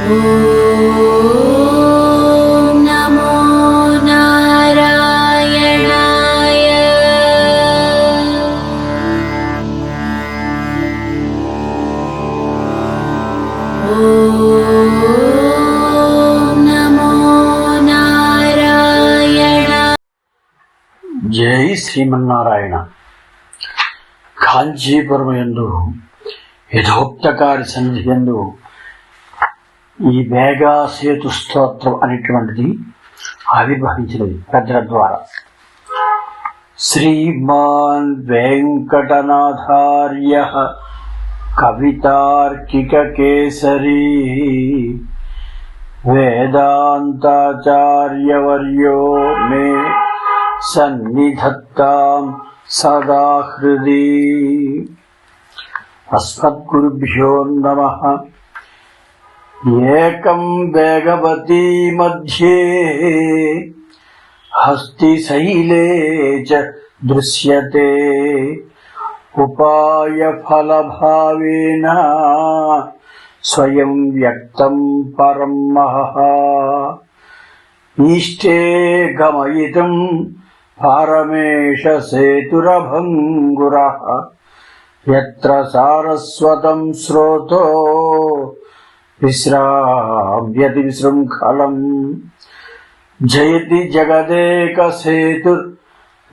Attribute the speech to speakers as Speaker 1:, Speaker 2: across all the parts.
Speaker 1: ఓం నమో నారాయణాయ. ఓం నమో నారాయణ.
Speaker 2: జై శ్రీమన్నారాయణ. కాంచీపురం యందు యథోక్తకారి సన్నిధి యందు ఈ వేగాసేతు స్తోత్రం అనేటువంటిది ఆవిర్భవించినది పెద్దల ద్వారా. శ్రీమాన్ వెంకటనాథార్య కవితార్కిక కేసరీ వేదాంతాచార్యవర్యో మే సన్నిధత్తాం సదా హృది. అస్మద్గురుభ్యో నమః. ఏకం వేగవతీ మధ్యే హస్తిశైలే చ దృశ్యతే ఉపాయ ఫలభావేన స్వయం వ్యక్తం పరం మహః. ఈష్టే గమయితం పారమేష సేతురభంగురః యత్ర సారస్వతం స్రోతో విశ్రావ్యతి విశృంఖలం. జయతి జగదేక సేతుర్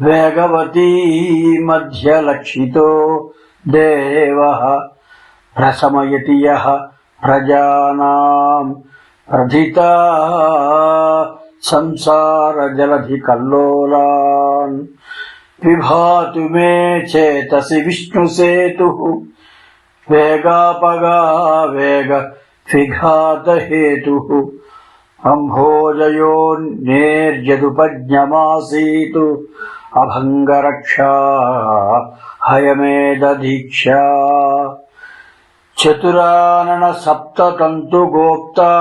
Speaker 2: వేగవతీ మధ్యలక్షితో దేవః ప్రశమయతి యః ప్రజానాం ప్రథితా సంసార జలధి కల్లోలాన్. విభాతు మే చేతసి విష్ణు సేతు వేగాపగా వేగ విఘాత హేతు. అంభోజయో నేర్యదుపజ్ఞమాసీతు అభంగరక్షా హయమేదీక్షా. చతురానన సప్తతంతు గోప్తా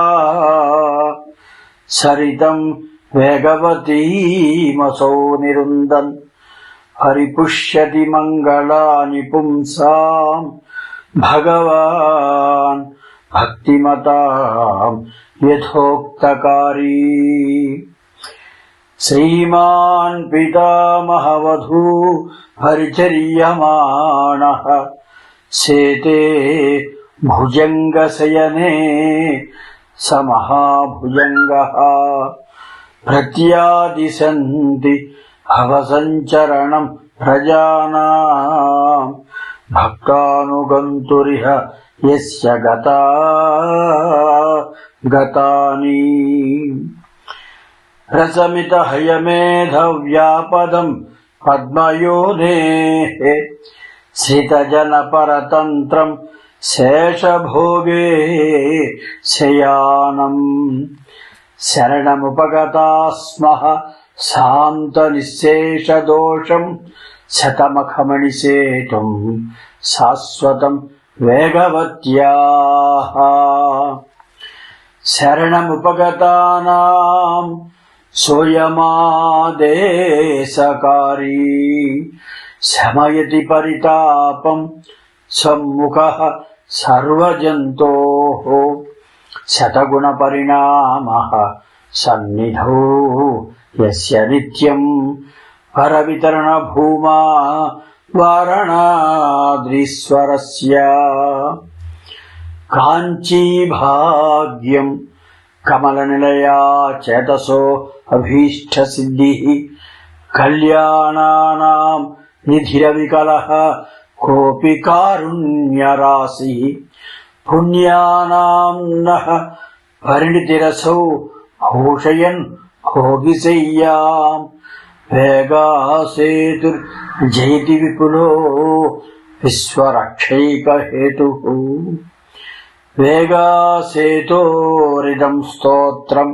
Speaker 2: సరితం వేగవతీమసౌ నిరుందన్. పరిపుష్యతి మంగళాని పుంసాం భగవాన్ భక్తిమతాం యథోక్తకారీ. శ్రీమాన్ పితామహవధూ పరిచర్యమాణః సేతే భుజంగశయనే సమహాభుజంగః. ప్రత్యాదిశంతి భవసంచరణం ప్రజానాం భక్తానుగంతురిహ యస్య గతాని. రసమిత హయమేధ వ్యాపదం పద్మయోనేః శ్రితజన పరతంత్రం శేషభోగే శయానం. శరణముపగతాస్మః శాంత నిశ్శేషదోషం శతమఖమణిసేతుం శాశ్వతం వేగవత్యాః. శరణముపగతానాం సోయమాదేశకారీ శమయతి పరితాపం సమ్ముఖః సర్వజంతోః. శతగుణ పరిణామః సన్నిధౌ యస్య నిత్యం పరవితరణ భూమా వారణాద్రీశ్వరస్య. కాంచీ భాగ్యం కమలనిలయా చేతసో అభీష్ట సిద్ధిః. కళ్యాణానాం నిధిరవికలః కోపి కారుణ్యరాశిః. పుణ్యానాం నః పరిణితిరసౌ భూషయన్ భోగిశయ్యాం. వేగాసేతుర్జయతి విపులో విశ్వరక్షైకహేతుః. వేగాసేతోరిదం స్తోత్రం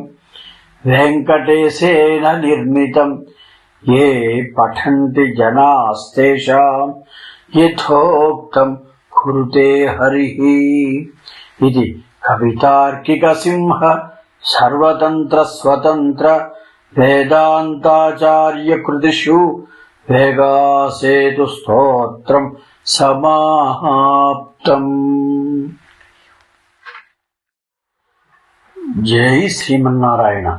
Speaker 2: వెంకటేశేన నిర్మితం. ఏ పఠంతి జనాస్తేషాం యథోక్తం కురుతే హరిః. ఇది కవితార్కిక సింహ సర్వతంత్ర స్వతంత్ర వేదాంతాచార్య కృతిషు వేగాసేతు స్తోత్రం సమాప్తం. జై శ్రీమన్నారాయణ.